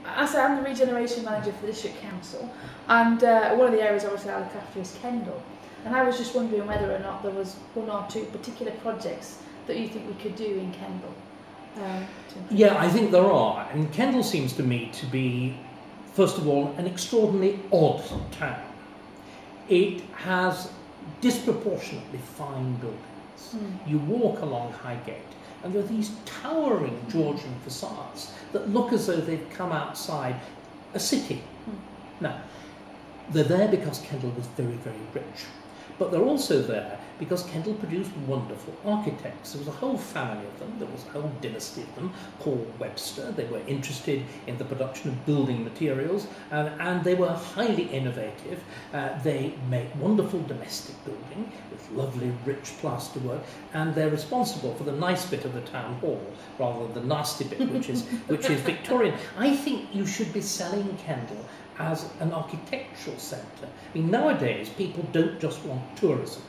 I'm the regeneration manager for the district council, and one of the areas obviously I look after is Kendal. And I was just wondering whether or not there was one or two particular projects that you think we could do in Kendal. Yeah, I think there are. And Kendal seems to me to be, first of all, an extraordinarily odd town. It has disproportionately fine buildings. You walk along Highgate, and there are these towering Georgian facades that look as though they've come outside a city. Now, they're there because Kendal was very, very rich. But they're also there because Kendal produced wonderful architects. There was a whole family of them, there was a whole dynasty of them called Webster. They were interested in the production of building materials, and they were highly innovative. They make wonderful domestic building with lovely rich plasterwork, and they're responsible for the nice bit of the town hall rather than the nasty bit, which is Victorian. I think you should be selling Kendal as an architectural centre. I mean, nowadays people don't just want tourism.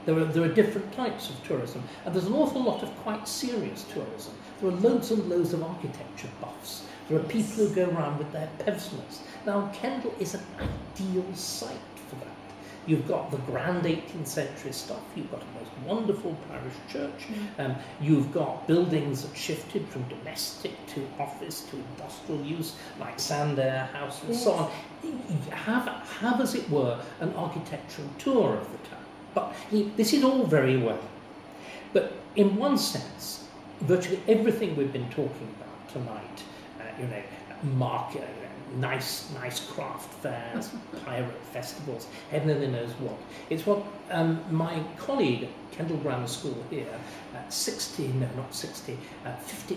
There are different types of tourism, and there's an awful lot of quite serious tourism. There are loads and loads of architecture buffs. There are people who go around with their pensioners. Now, Kendal is an ideal site for that. You've got the grand 18th century stuff, you've got a most wonderful parish church, you've got buildings that shifted from domestic to office to industrial use, like Sandaire House and so on. Have, as it were, an architectural tour of the town. But this is all very well. But in one sense, virtually everything we've been talking about tonight, market, nice craft fairs, pirate festivals, heaven only knows what. It's what my colleague at Kendal Grammar School here, 50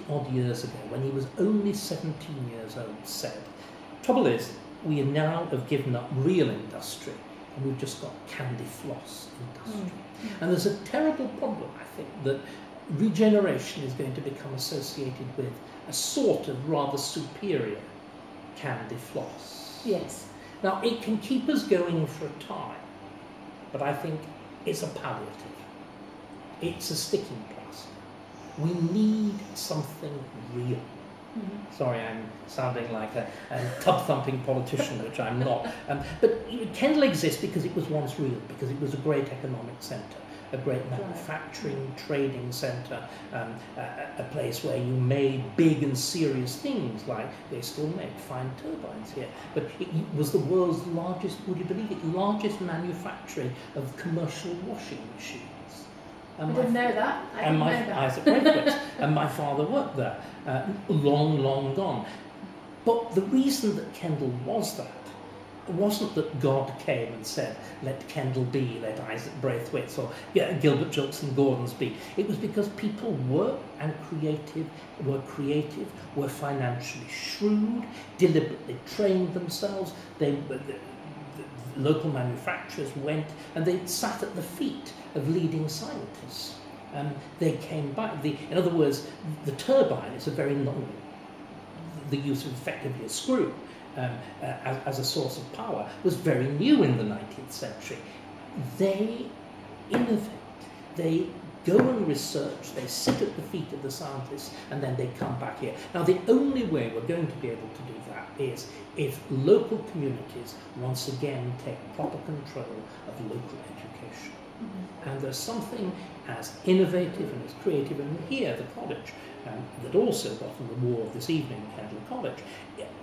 odd years ago, when he was only 17 years old, said. Trouble is, we now have given up real industry, and we've just got candyfloss industry. And there's a terrible problem, I think, that regeneration is going to become associated with a sort of rather superior candyfloss. Yes. Now, it can keep us going for a time, but I think it's a palliative. It's a sticking plaster. We need something real. Sorry, I'm sounding like a tub-thumping politician, which I'm not. But Kendal exists because it was once real, because it was a great economic centre, a great manufacturing, trading centre, a place where you made big and serious things, like they still make fine turbines here. But it was the world's largest, would you believe it, largest manufacturing of commercial washing machines. I didn't know that. I was at Braithwaite's, and my father worked there, long gone. But the reason that Kendal was that wasn't that God came and said, let Kendal be, let Isaac Braithwaite's or Gilbert Jolson Gordon's be. It was because people were creative, were financially shrewd, deliberately trained themselves. The local manufacturers went and they sat at the feet of leading scientists. They came back. In other words, the turbine is the use of effectively a screw as a source of power was very new in the 19th century. They innovate. They go and research, they sit at the feet of the scientists, and then they come back here. Now, the only way we're going to be able to do that is if local communities once again take proper control of local education. And there's something as innovative and as creative, and here the college, that also got on the war of this evening, Kendal College,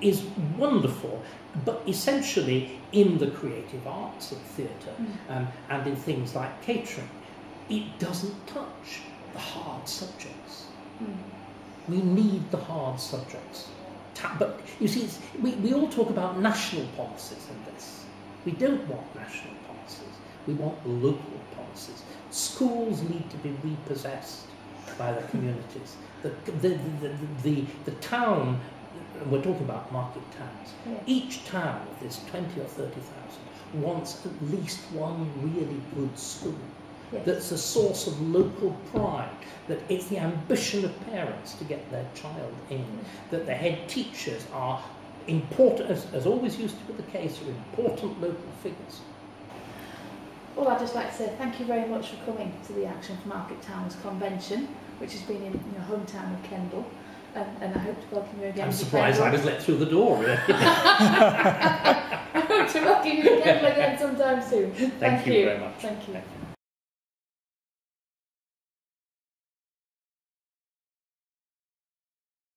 is wonderful, but essentially in the creative arts of theatre and in things like catering. It doesn't touch the hard subjects. We need the hard subjects. But you see, we all talk about national policies in this. We don't want national policies. We want local policies. Schools need to be repossessed by the communities. The town, we're talking about market towns. Yes. Each town of this 20 or 30,000 wants at least one really good school. Yes. That's a source of local pride, that it's the ambition of parents to get their child in, that the head teachers are important, as always used to be the case, are important local figures. Well, I'd just like to say thank you very much for coming to the Action for Market Towns convention, which has been in your hometown of Kendal. and I hope to welcome you again. I'm surprised I was let through the door, really. I hope to welcome you again sometime soon. Thank you very much. Thank you.